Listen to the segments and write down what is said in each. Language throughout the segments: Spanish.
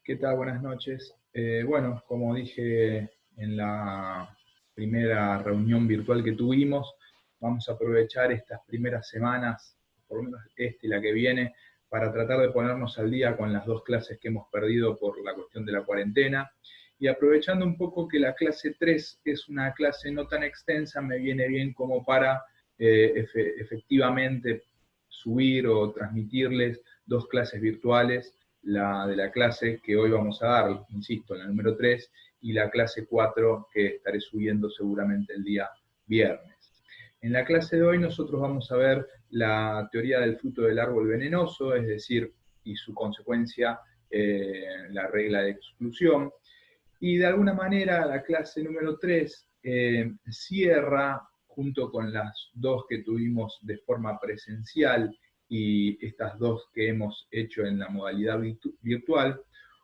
¿Qué tal? Buenas noches. Bueno, como dije en la primera reunión virtual que tuvimos, vamos a aprovechar estas primeras semanas, por lo menos esta y la que viene, para tratar de ponernos al día con las dos clases que hemos perdido por la cuestión de la cuarentena. Y aprovechando un poco que la clase 3 es una clase no tan extensa, me viene bien como para efectivamente subir o transmitirles dos clases virtuales, la de la clase que hoy vamos a dar, insisto, la número 3, y la clase 4 que estaré subiendo seguramente el día viernes. En la clase de hoy nosotros vamos a ver la teoría del fruto del árbol venenoso, es decir, y su consecuencia, la regla de exclusión. Y de alguna manera la clase número 3 cierra, junto con las dos que tuvimos de forma presencial y estas dos que hemos hecho en la modalidad virtual,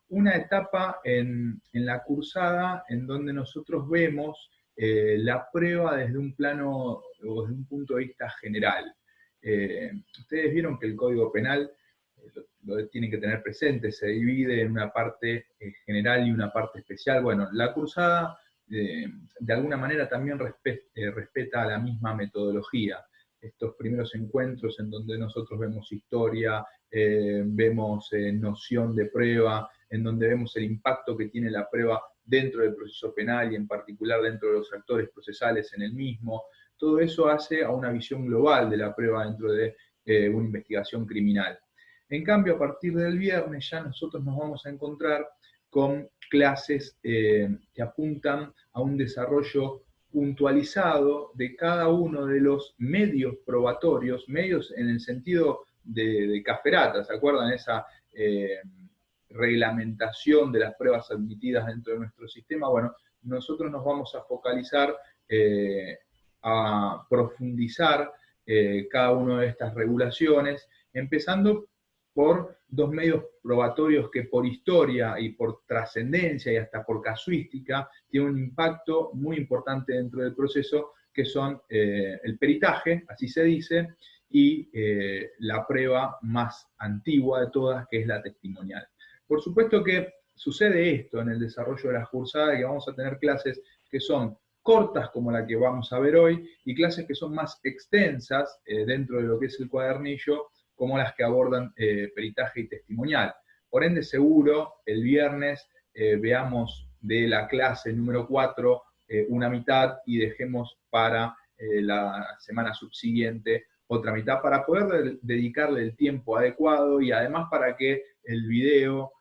una etapa en la cursada en donde nosotros vemos la prueba desde un plano o desde un punto de vista general. Ustedes vieron que el Código Penal lo tienen que tener presente, se divide en una parte general y una parte especial. Bueno, la cursada de alguna manera también respeta la misma metodología. Estos primeros encuentros en donde nosotros vemos historia, vemos noción de prueba, en donde vemos el impacto que tiene la prueba dentro del proceso penal y en particular dentro de los actores procesales en el mismo. Todo eso hace a una visión global de la prueba dentro de una investigación criminal. En cambio, a partir del viernes ya nosotros nos vamos a encontrar con clases que apuntan a un desarrollo puntualizado de cada uno de los medios probatorios, medios en el sentido de Cafferata, ¿se acuerdan? Esa reglamentación de las pruebas admitidas dentro de nuestro sistema. Bueno, nosotros nos vamos a focalizar a profundizar cada una de estas regulaciones, empezando por dos medios probatorios que por historia y por trascendencia y hasta por casuística tienen un impacto muy importante dentro del proceso, que son el peritaje, así se dice, y la prueba más antigua de todas, que es la testimonial. Por supuesto que sucede esto en el desarrollo de la cursada, que vamos a tener clases que son cortas como la que vamos a ver hoy, y clases que son más extensas dentro de lo que es el cuadernillo, como las que abordan peritaje y testimonial. Por ende, seguro, el viernes veamos de la clase número 4 una mitad y dejemos para la semana subsiguiente otra mitad, para poder dedicarle el tiempo adecuado y además para que el video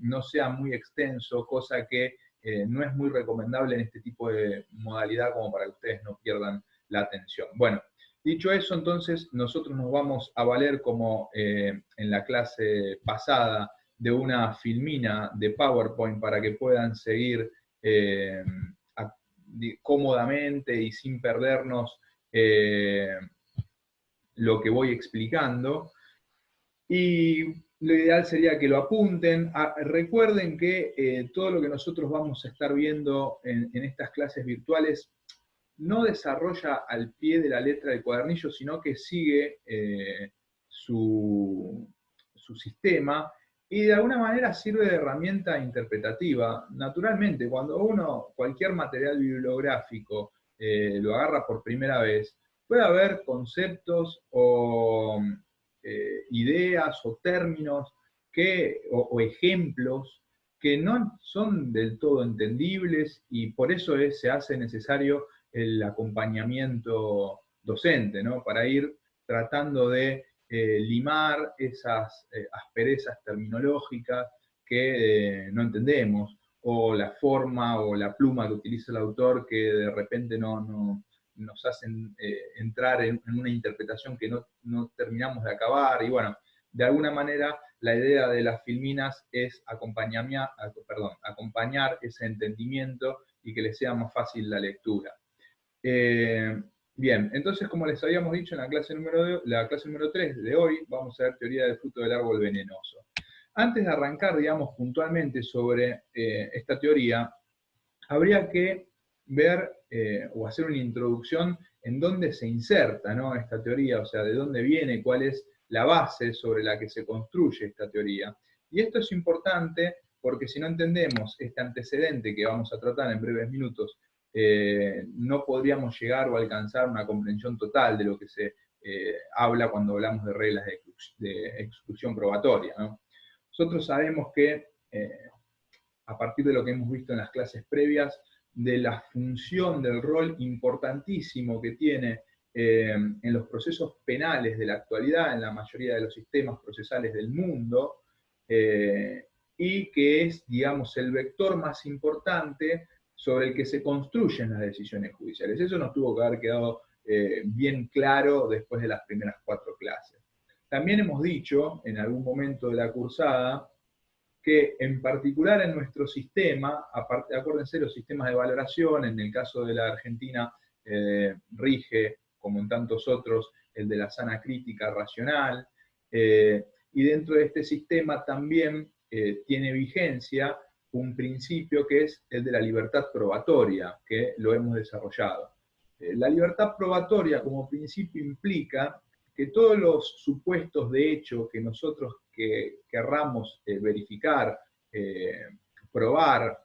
no sea muy extenso, cosa que no es muy recomendable en este tipo de modalidad, como para que ustedes no pierdan la atención. Bueno, dicho eso, entonces, nosotros nos vamos a valer, como en la clase pasada, de una filmina de PowerPoint para que puedan seguir cómodamente y sin perdernos lo que voy explicando. Y lo ideal sería que lo apunten. Recuerden que todo lo que nosotros vamos a estar viendo en estas clases virtuales no desarrolla al pie de la letra del cuadernillo, sino que sigue su sistema y de alguna manera sirve de herramienta interpretativa. Naturalmente, cuando uno cualquier material bibliográfico lo agarra por primera vez, puede haber conceptos o ideas o términos o ejemplos que no son del todo entendibles, y por eso se hace necesario el acompañamiento docente, ¿no? Para ir tratando de limar esas asperezas terminológicas que no entendemos, o la forma o la pluma que utiliza el autor, que de repente no nos hacen entrar en una interpretación que no terminamos de acabar. Y bueno, de alguna manera la idea de las filminas es acompañar ese entendimiento y que les sea más fácil la lectura. Bien, entonces, como les habíamos dicho en la clase número 3 de hoy, vamos a ver teoría del fruto del árbol venenoso. Antes de arrancar, digamos, puntualmente sobre esta teoría, habría que ver o hacer una introducción en dónde se inserta, ¿no?, esta teoría, o sea, de dónde viene, cuál es la base sobre la que se construye esta teoría. Y esto es importante porque si no entendemos este antecedente que vamos a tratar en breves minutos, no podríamos llegar o alcanzar una comprensión total de lo que se habla cuando hablamos de reglas de exclusión probatoria, ¿no? Nosotros sabemos que, a partir de lo que hemos visto en las clases previas, de la función del rol importantísimo que tiene en los procesos penales de la actualidad, en la mayoría de los sistemas procesales del mundo, y que es, digamos, el vector más importante sobre el que se construyen las decisiones judiciales. Eso nos tuvo que haber quedado bien claro después de las primeras 4 clases. También hemos dicho, en algún momento de la cursada, que en particular en nuestro sistema, acuérdense, los sistemas de valoración, en el caso de la Argentina, rige, como en tantos otros, el de la sana crítica racional, y dentro de este sistema también tiene vigencia un principio que es el de la libertad probatoria, que lo hemos desarrollado. La libertad probatoria como principio implica que todos los supuestos de hecho que nosotros querramos verificar, probar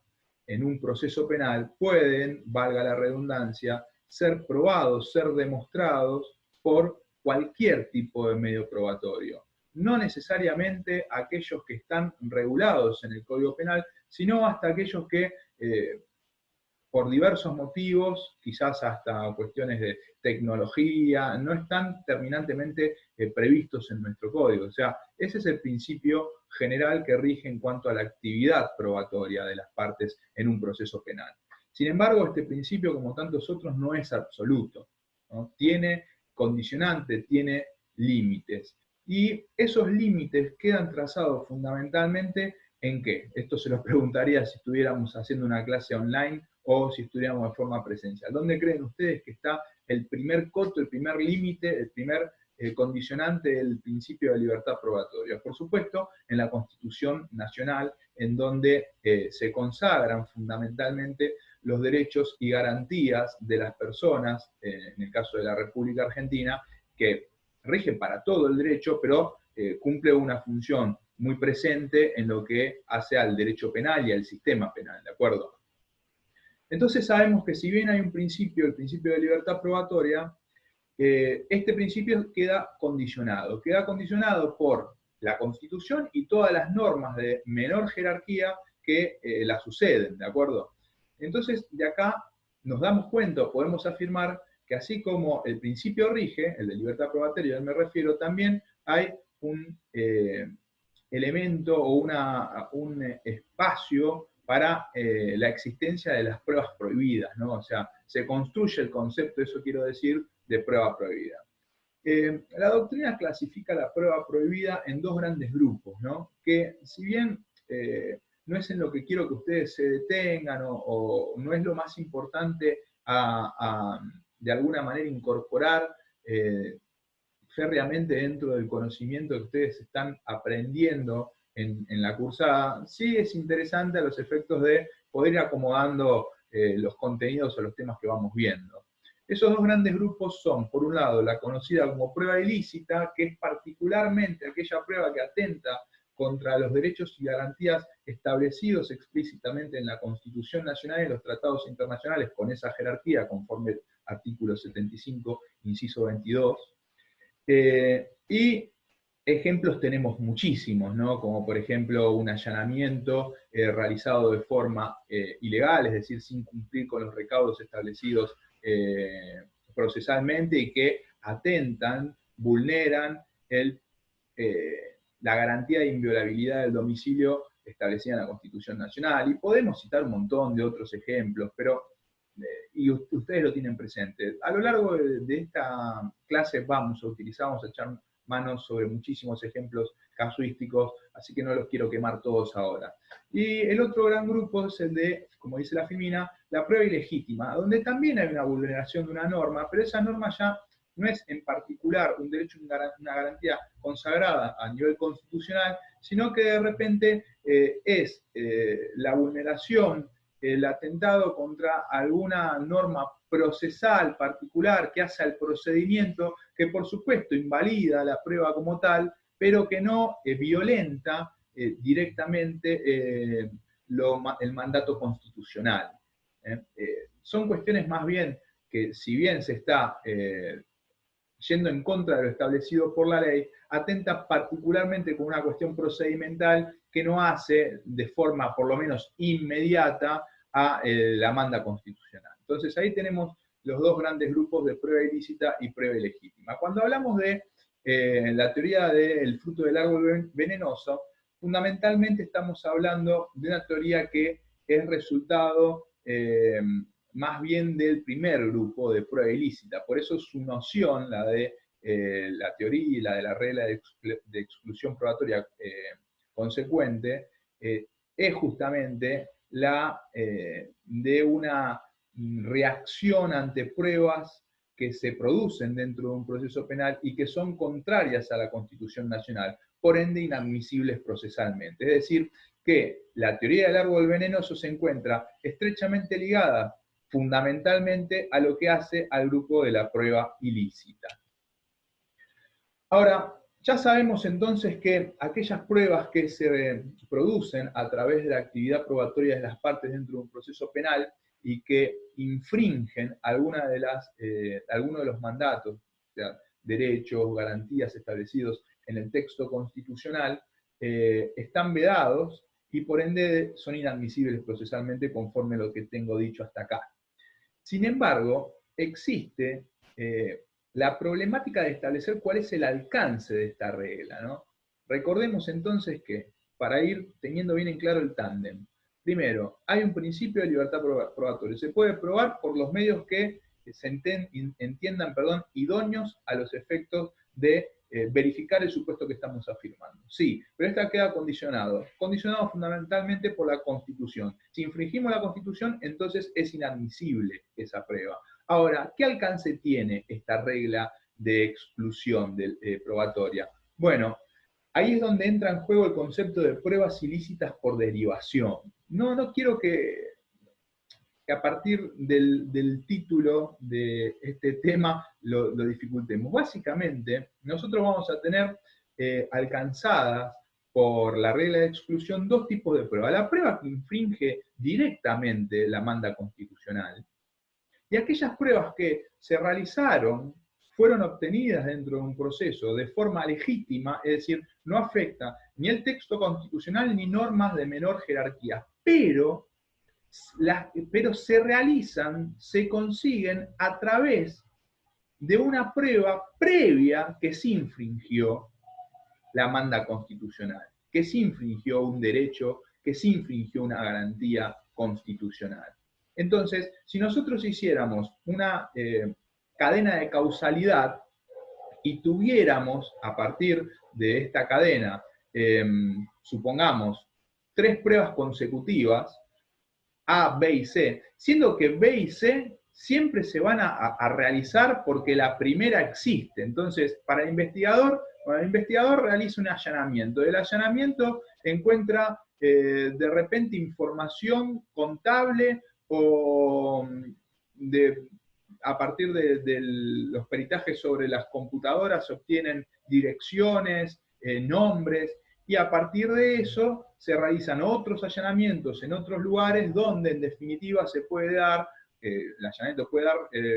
en un proceso penal, pueden, valga la redundancia, ser probados, ser demostrados por cualquier tipo de medio probatorio. No necesariamente aquellos que están regulados en el Código Penal, sino hasta aquellos que, por diversos motivos, quizás hasta cuestiones de tecnología, no están terminantemente previstos en nuestro código. O sea, ese es el principio general que rige en cuanto a la actividad probatoria de las partes en un proceso penal. Sin embargo, este principio, como tantos otros, no es absoluto, ¿no? Tiene condicionantes, tiene límites. Y esos límites quedan trazados fundamentalmente ¿en qué? Esto se lo preguntaría si estuviéramos haciendo una clase online o si estuviéramos de forma presencial. ¿Dónde creen ustedes que está el primer coto, el primer límite, el primer condicionante del principio de libertad probatoria? Por supuesto, en la Constitución Nacional, en donde se consagran fundamentalmente los derechos y garantías de las personas, en el caso de la República Argentina, que rigen para todo el derecho, pero cumple una función muy presente en lo que hace al derecho penal y al sistema penal, ¿de acuerdo? Entonces sabemos que si bien hay un principio, el principio de libertad probatoria, este principio queda condicionado por la Constitución y todas las normas de menor jerarquía que la suceden, ¿de acuerdo? Entonces, de acá nos damos cuenta, podemos afirmar que así como el principio rige, el de libertad probatoria, me refiero, también hay un elemento o un espacio para la existencia de las pruebas prohibidas, ¿no? O sea, se construye el concepto, eso quiero decir, de prueba prohibida. La doctrina clasifica la prueba prohibida en 2 grandes grupos, ¿no? Que si bien no es en lo que quiero que ustedes se detengan o no es lo más importante de alguna manera incorporar férreamente dentro del conocimiento que ustedes están aprendiendo en la cursada, sí es interesante a los efectos de poder ir acomodando los contenidos o los temas que vamos viendo. Esos 2 grandes grupos son, por un lado, la conocida como prueba ilícita, que es particularmente aquella prueba que atenta contra los derechos y garantías establecidos explícitamente en la Constitución Nacional y en los tratados internacionales, con esa jerarquía, conforme al artículo 75, inciso 22. Y ejemplos tenemos muchísimos, ¿no? Como por ejemplo un allanamiento realizado de forma ilegal, es decir, sin cumplir con los recaudos establecidos procesalmente y que atentan, vulneran la garantía de inviolabilidad del domicilio establecida en la Constitución Nacional. Y podemos citar un montón de otros ejemplos, pero y ustedes lo tienen presente. A lo largo de esta clase vamos a echar manos sobre muchísimos ejemplos casuísticos, así que no los quiero quemar todos ahora. Y el otro gran grupo es el de, como dice la Filmina, la prueba ilegítima, donde también hay una vulneración de una norma, pero esa norma ya no es en particular un derecho, una garantía consagrada a nivel constitucional, sino que de repente es la vulneración, el atentado contra alguna norma procesal particular que hace al procedimiento, que por supuesto invalida la prueba como tal, pero que no violenta directamente el mandato constitucional. Son cuestiones más bien que, si bien se está yendo en contra de lo establecido por la ley, atenta particularmente con una cuestión procedimental que no hace de forma por lo menos inmediata a la manda constitucional. Entonces ahí tenemos los dos grandes grupos de prueba ilícita y prueba ilegítima. Cuando hablamos de la teoría del fruto del árbol venenoso, fundamentalmente estamos hablando de una teoría que es resultado más bien del primer grupo de prueba ilícita. Por eso su noción, la de la teoría y la de la regla de exclusión probatoria consecuente, es justamente la de una reacción ante pruebas que se producen dentro de un proceso penal y que son contrarias a la Constitución Nacional, por ende inadmisibles procesalmente. Es decir, que la teoría del árbol venenoso se encuentra estrechamente ligada fundamentalmente a lo que hace al grupo de la prueba ilícita. Ahora, ya sabemos entonces que aquellas pruebas que se producen a través de la actividad probatoria de las partes dentro de un proceso penal y que infringen algunos de los mandatos, o sea, derechos, garantías establecidos en el texto constitucional, están vedados y por ende son inadmisibles procesalmente conforme a lo que tengo dicho hasta acá. Sin embargo, existe la problemática de establecer cuál es el alcance de esta regla, ¿no? Recordemos entonces que, para ir teniendo bien en claro el tándem, primero, hay un principio de libertad probatoria. Se puede probar por los medios que se entiendan idóneos a los efectos de verificar el supuesto que estamos afirmando. Sí, pero esta queda condicionado fundamentalmente por la Constitución. Si infringimos la Constitución, entonces es inadmisible esa prueba. Ahora, ¿qué alcance tiene esta regla de exclusión probatoria? Bueno, ahí es donde entra en juego el concepto de pruebas ilícitas por derivación. No quiero que a partir del título de este tema lo dificultemos. Básicamente, nosotros vamos a tener alcanzadas por la regla de exclusión dos tipos de pruebas. La prueba que infringe directamente la manda constitucional y aquellas pruebas que se realizaron, fueron obtenidas dentro de un proceso de forma legítima, es decir, no afecta ni el texto constitucional ni normas de menor jerarquía, pero se realizan, se consiguen a través de una prueba previa que sí infringió la manda constitucional, que sí infringió un derecho, que sí infringió una garantía constitucional. Entonces, si nosotros hiciéramos una cadena de causalidad y tuviéramos a partir de esta cadena, supongamos, 3 pruebas consecutivas, A, B y C, siendo que B y C siempre se van a realizar porque la primera existe. Entonces, para el investigador realiza un allanamiento. Del allanamiento encuentra de repente información contable o a partir de los peritajes sobre las computadoras se obtienen direcciones, nombres, y a partir de eso se realizan otros allanamientos en otros lugares donde en definitiva se puede dar, el allanamiento puede dar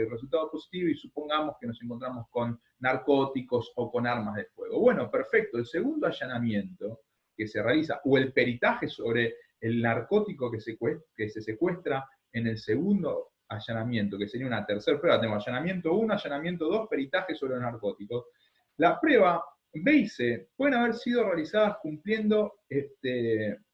resultado positivo y supongamos que nos encontramos con narcóticos o con armas de fuego. Bueno, perfecto, el segundo allanamiento que se realiza, o el peritaje sobre el narcótico que se secuestra en el segundo allanamiento, que sería una tercera prueba, tenemos allanamiento 1, allanamiento 2, peritaje sobre los narcóticos. La prueba B y C pueden haber sido realizadas cumpliendo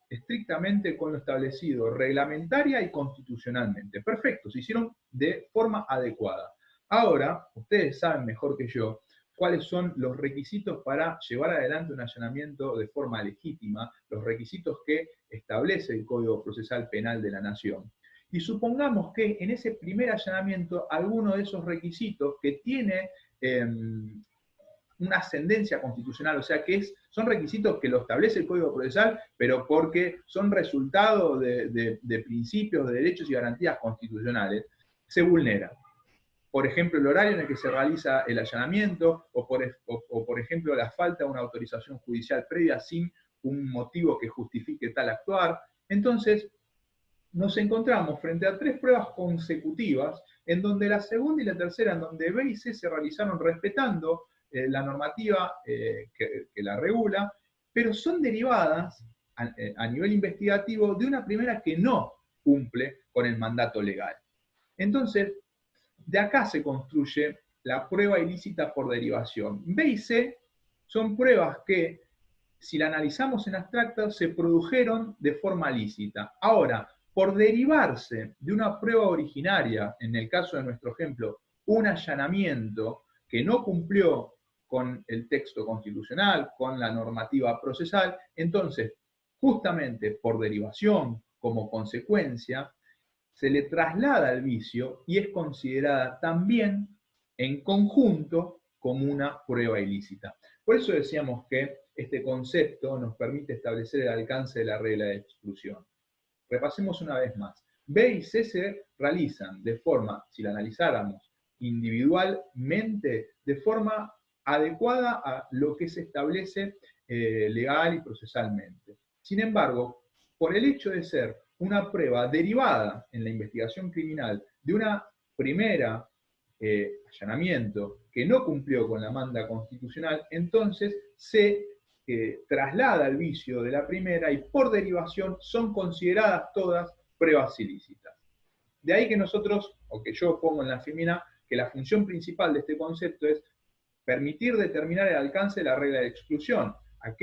estrictamente con lo establecido reglamentaria y constitucionalmente. Perfecto, se hicieron de forma adecuada. Ahora, ustedes saben mejor que yo cuáles son los requisitos para llevar adelante un allanamiento de forma legítima, los requisitos que establece el Código Procesal Penal de la Nación. Y supongamos que en ese primer allanamiento alguno de esos requisitos que tiene una ascendencia constitucional, o sea que son requisitos que lo establece el Código Procesal, pero porque son resultado de principios, de derechos y garantías constitucionales, se vulneran. Por ejemplo, el horario en el que se realiza el allanamiento, o por ejemplo, la falta de una autorización judicial previa sin un motivo que justifique tal actuar. Entonces, nos encontramos frente a 3 pruebas consecutivas, en donde la segunda y la tercera, en donde B y C se realizaron respetando la normativa que la regula, pero son derivadas a nivel investigativo de una primera que no cumple con el mandato legal. Entonces, de acá se construye la prueba ilícita por derivación. B y C son pruebas que, si la analizamos en abstracto, se produjeron de forma lícita. Ahora, por derivarse de una prueba originaria, en el caso de nuestro ejemplo, un allanamiento que no cumplió con el texto constitucional, con la normativa procesal, entonces, justamente por derivación, como consecuencia, se le traslada el vicio y es considerada también en conjunto como una prueba ilícita. Por eso decíamos que este concepto nos permite establecer el alcance de la regla de exclusión. Repasemos una vez más. B y C se realizan de forma, si la analizáramos individualmente, de forma adecuada a lo que se establece legal y procesalmente. Sin embargo, por el hecho de ser una prueba derivada en la investigación criminal de una primera allanamiento que no cumplió con la manda constitucional, entonces se traslada el vicio de la primera y por derivación son consideradas todas pruebas ilícitas. De ahí que nosotros, o que yo pongo en la femina, que la función principal de este concepto es permitir determinar el alcance de la regla de exclusión, hasta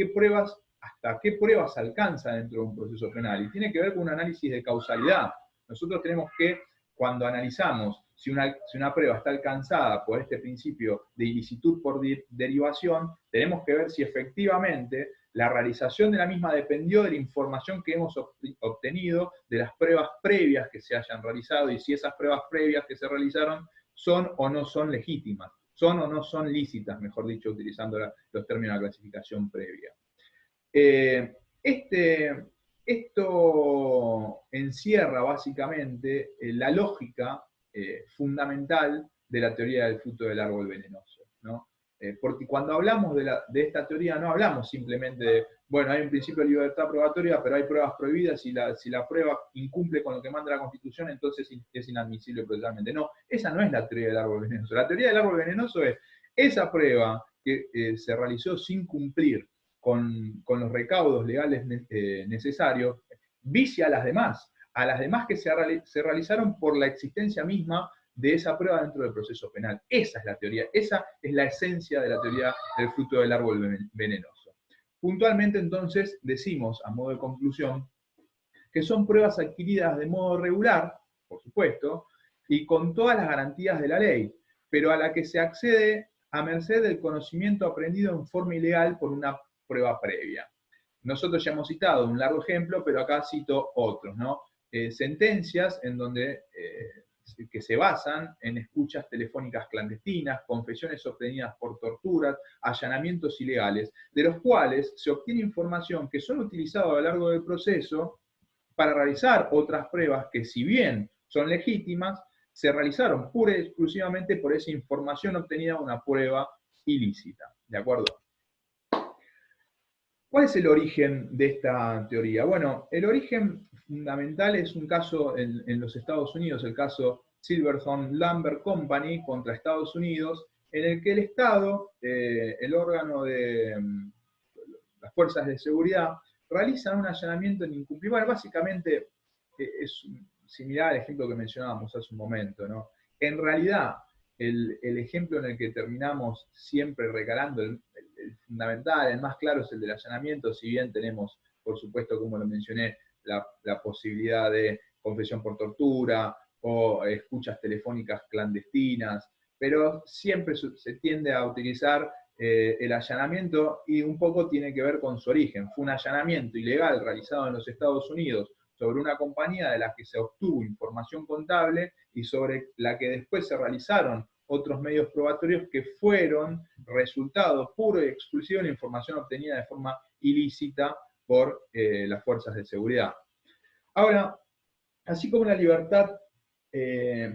qué pruebas alcanza dentro de un proceso penal, y tiene que ver con un análisis de causalidad. Nosotros tenemos que, cuando analizamos si una prueba está alcanzada por este principio de ilicitud por derivación, tenemos que ver si efectivamente la realización de la misma dependió de la información que hemos obtenido de las pruebas previas que se hayan realizado, y si esas pruebas previas que se realizaron son o no son legítimas, son o no son lícitas, mejor dicho, utilizando los términos de la clasificación previa. Esto encierra básicamente la lógica fundamental de la teoría del fruto del árbol venenoso, ¿no? Porque cuando hablamos de esta teoría no hablamos simplemente de, bueno, hay un principio de libertad probatoria, pero hay pruebas prohibidas, y si la prueba incumple con lo que manda la Constitución, entonces es inadmisible procesalmente. No, esa no es la teoría del árbol venenoso. La teoría del árbol venenoso es esa prueba que se realizó sin cumplir con los recaudos legales necesarios, vicia a las demás que se realizaron por la existencia misma de esa prueba dentro del proceso penal. Esa es la teoría, esa es la esencia de la teoría del fruto del árbol venenoso. Puntualmente, entonces, decimos, a modo de conclusión, que son pruebas adquiridas de modo regular, por supuesto, y con todas las garantías de la ley, pero a la que se accede a merced del conocimiento aprendido en forma ilegal por una prueba previa. Nosotros ya hemos citado un largo ejemplo, pero acá cito otros, ¿no? Sentencias en donde que se basan en escuchas telefónicas clandestinas, confesiones obtenidas por torturas, allanamientos ilegales, de los cuales se obtiene información que son utilizadas a lo largo del proceso para realizar otras pruebas que, si bien son legítimas, se realizaron pura y exclusivamente por esa información obtenida de una prueba ilícita. ¿De acuerdo? ¿Cuál es el origen de esta teoría? Bueno, el origen fundamental es un caso en los Estados Unidos, el caso Silverthorne Lumber Company contra Estados Unidos, en el que el Estado, el órgano de las fuerzas de seguridad, realizan un allanamiento en incumplimiento. Básicamente es similar al ejemplo que mencionábamos hace un momento, ¿no? En realidad, el ejemplo en el que terminamos siempre recalando, el fundamental, el más claro, es el del allanamiento, si bien tenemos, por supuesto, como lo mencioné, la posibilidad de confesión por tortura o escuchas telefónicas clandestinas, pero siempre se tiende a utilizar el allanamiento, y un poco tiene que ver con su origen. Fue un allanamiento ilegal realizado en los Estados Unidos sobre una compañía de la que se obtuvo información contable y sobre la que después se realizaron otros medios probatorios que fueron resultado puro y exclusivo de la información obtenida de forma ilícita por las fuerzas de seguridad. Ahora, así como la libertad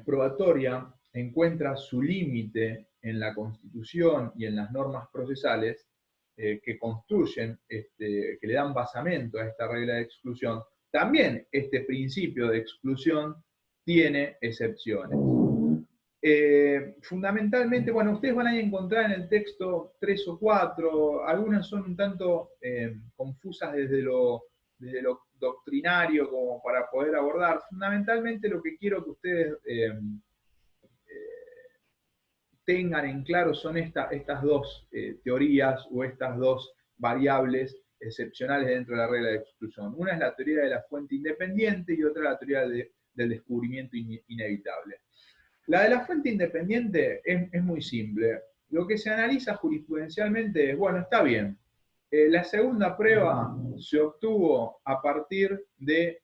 probatoria encuentra su límite en la Constitución y en las normas procesales, que construyen, que le dan basamento a esta regla de exclusión, también este principio de exclusión tiene excepciones. Fundamentalmente, bueno, ustedes van a encontrar en el texto 3 o 4, algunas son un tanto confusas desde lo doctrinario como para poder abordar. Fundamentalmente lo que quiero que ustedes tengan en claro son estas dos teorías o estas dos variables excepcionales dentro de la regla de exclusión. Una es la teoría de la fuente independiente y otra la teoría del descubrimiento inevitable. La de la fuente independiente es muy simple. Lo que se analiza jurisprudencialmente es, bueno, está bien. La segunda prueba se obtuvo a partir de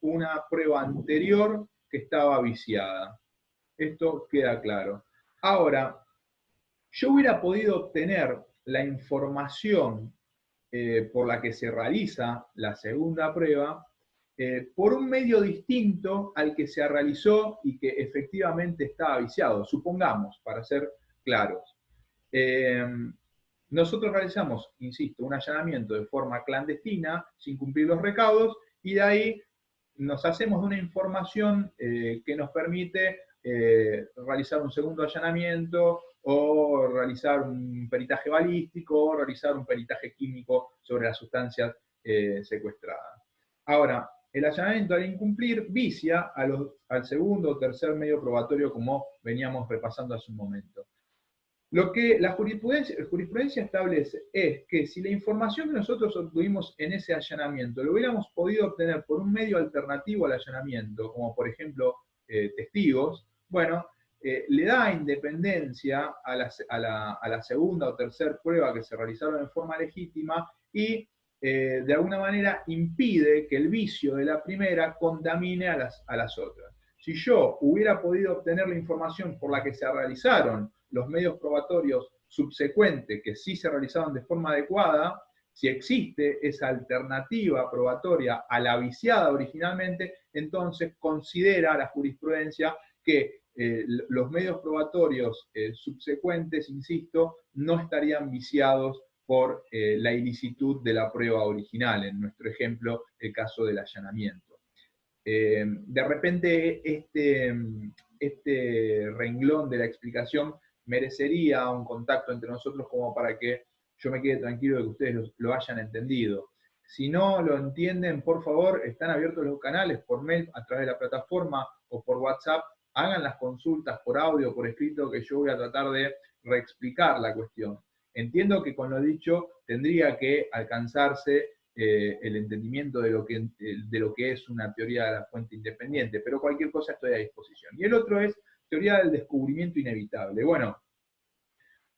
una prueba anterior que estaba viciada. Esto queda claro. Ahora, yo hubiera podido obtener la información por la que se realiza la segunda prueba por un medio distinto al que se realizó y que efectivamente estaba viciado, supongamos, para ser claros. Nosotros realizamos, insisto, un allanamiento de forma clandestina, sin cumplir los recaudos, y de ahí nos hacemos de una información que nos permite realizar un segundo allanamiento o realizar un peritaje balístico o realizar un peritaje químico sobre las sustancias secuestradas. Ahora, el allanamiento al incumplir vicia al segundo o tercer medio probatorio como veníamos repasando hace un momento. Lo que la jurisprudencia establece es que si la información que nosotros obtuvimos en ese allanamiento lo hubiéramos podido obtener por un medio alternativo al allanamiento, como por ejemplo testigos, bueno, le da independencia a la segunda o tercera prueba que se realizaron en forma legítima y de alguna manera impide que el vicio de la primera contamine a las otras. Si yo hubiera podido obtener la información por la que se realizaron los medios probatorios subsecuentes que sí se realizaron de forma adecuada, si existe esa alternativa probatoria a la viciada originalmente, entonces considera la jurisprudencia que los medios probatorios subsecuentes, insisto, no estarían viciados por la ilicitud de la prueba original, en nuestro ejemplo, el caso del allanamiento. De repente este renglón de la explicación merecería un contacto entre nosotros como para que yo me quede tranquilo de que ustedes lo hayan entendido. Si no lo entienden, por favor, están abiertos los canales por mail a través de la plataforma o por WhatsApp. Hagan las consultas por audio o por escrito que yo voy a tratar de reexplicar la cuestión. Entiendo que con lo dicho tendría que alcanzarse el entendimiento de lo que es una teoría de la fuente independiente, pero cualquier cosa estoy a disposición. Y el otro es teoría del descubrimiento inevitable. Bueno,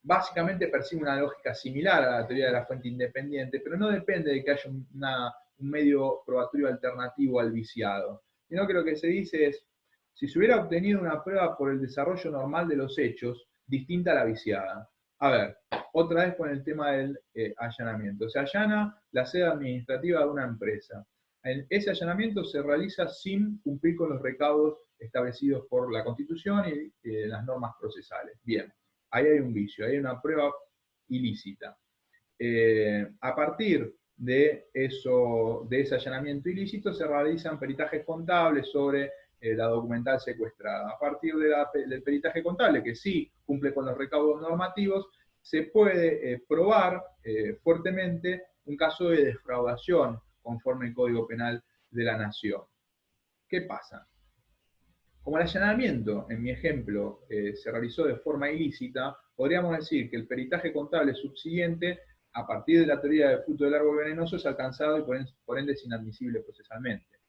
básicamente persigue una lógica similar a la teoría de la fuente independiente, pero no depende de que haya un medio probatorio alternativo al viciado, sino que lo que se dice es, si se hubiera obtenido una prueba por el desarrollo normal de los hechos, distinta a la viciada. A ver, otra vez con el tema del allanamiento. Se allana la sede administrativa de una empresa. Ese allanamiento se realiza sin cumplir con los recaudos establecidos por la Constitución y las normas procesales. Bien, ahí hay un vicio, ahí hay una prueba ilícita. A partir de ese allanamiento ilícito se realizan peritajes contables sobre la documental secuestrada. A partir del peritaje contable, que sí cumple con los recaudos normativos, se puede probar fuertemente un caso de defraudación conforme al Código Penal de la Nación. ¿Qué pasa? Como el allanamiento, en mi ejemplo, se realizó de forma ilícita, podríamos decir que el peritaje contable subsiguiente, a partir de la teoría del fruto del árbol venenoso, es alcanzado y por ende es inadmisible procesalmente.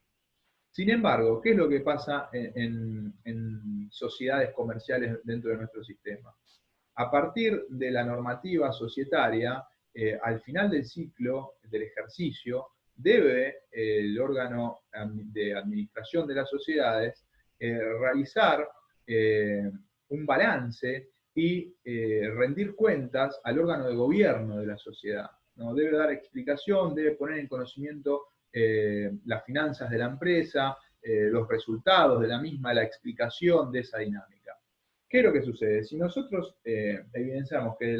Sin embargo, ¿qué es lo que pasa en sociedades comerciales dentro de nuestro sistema? A partir de la normativa societaria, al final del ciclo del ejercicio, debe el órgano de administración de las sociedades realizar un balance y rendir cuentas al órgano de gobierno de la sociedad, ¿no? Debe dar explicación, debe poner en conocimiento las finanzas de la empresa, los resultados de la misma, la explicación de esa dinámica. ¿Qué es lo que sucede? Si nosotros evidenciamos que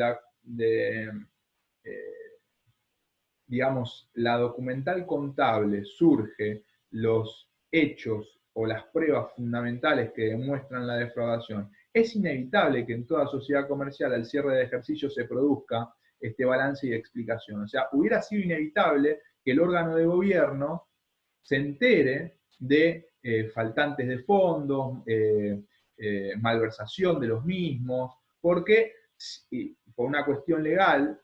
digamos, la documental contable surge los hechos o las pruebas fundamentales que demuestran la defraudación, es inevitable que en toda sociedad comercial al cierre de ejercicio se produzca este balance y explicación. O sea, hubiera sido inevitable que el órgano de gobierno se entere de faltantes de fondos, malversación de los mismos, porque por una cuestión legal,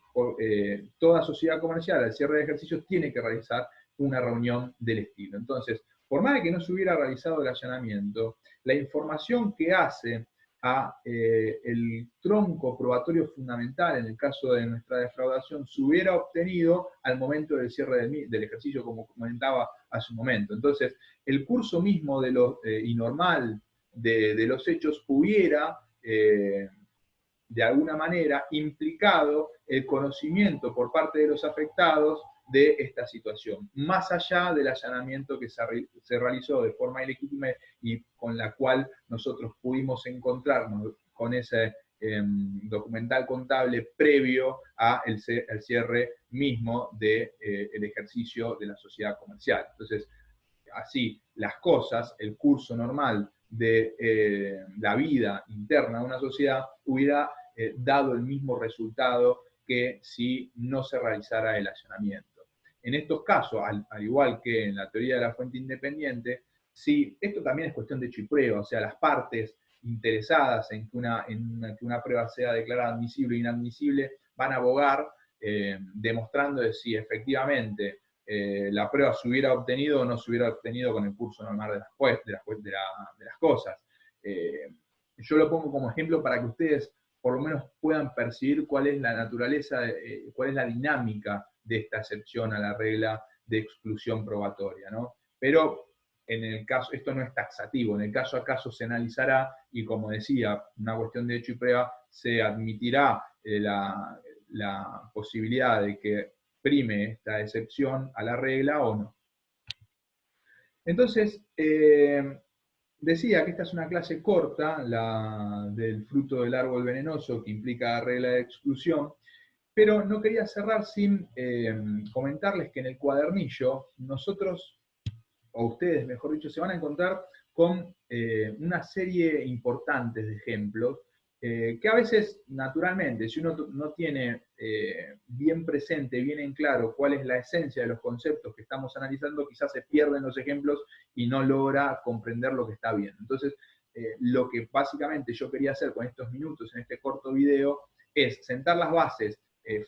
toda sociedad comercial al cierre de ejercicios tiene que realizar una reunión del estilo. Entonces, por más de que no se hubiera realizado el allanamiento, la información que hace a el tronco probatorio fundamental en el caso de nuestra defraudación se hubiera obtenido al momento del cierre del ejercicio, como comentaba hace un momento. Entonces, el curso mismo de lo y normal de los hechos hubiera de alguna manera implicado el conocimiento por parte de los afectados de esta situación, más allá del allanamiento que se realizó de forma ilegítima y con la cual nosotros pudimos encontrarnos con ese documental contable previo al cierre mismo del ejercicio de la sociedad comercial. Entonces, así las cosas, el curso normal de la vida interna de una sociedad hubiera dado el mismo resultado que si no se realizara el allanamiento. En estos casos, al igual que en la teoría de la fuente independiente, sí, esto también es cuestión de hecho y prueba, o sea, las partes interesadas en que una prueba sea declarada admisible o inadmisible van a abogar demostrando de si efectivamente la prueba se hubiera obtenido o no se hubiera obtenido con el curso normal de las cosas. Yo lo pongo como ejemplo para que ustedes por lo menos puedan percibir cuál es la naturaleza, cuál es la dinámica de esta excepción a la regla de exclusión probatoria, ¿no? Pero en el caso, esto no es taxativo, en el caso a caso se analizará y como decía, una cuestión de hecho y prueba, se admitirá la posibilidad de que prime esta excepción a la regla o no. Entonces, decía que esta es una clase corta, la del fruto del árbol venenoso, que implica regla de exclusión, pero no quería cerrar sin comentarles que en el cuadernillo nosotros, o ustedes mejor dicho, se van a encontrar con una serie importante de ejemplos que a veces, naturalmente, si uno no tiene bien presente, bien en claro cuál es la esencia de los conceptos que estamos analizando, quizás se pierden los ejemplos y no logra comprender lo que está viendo. Entonces, lo que básicamente yo quería hacer con estos minutos en este corto video es sentar las bases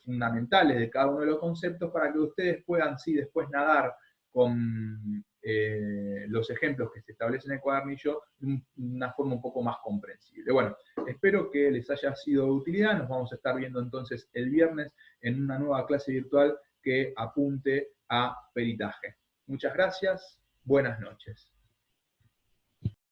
fundamentales de cada uno de los conceptos para que ustedes puedan, sí, después nadar con los ejemplos que se establecen en el cuadernillo de una forma un poco más comprensible. Bueno, espero que les haya sido de utilidad. Nos vamos a estar viendo entonces el viernes en una nueva clase virtual que apunte a peritaje. Muchas gracias. Buenas noches.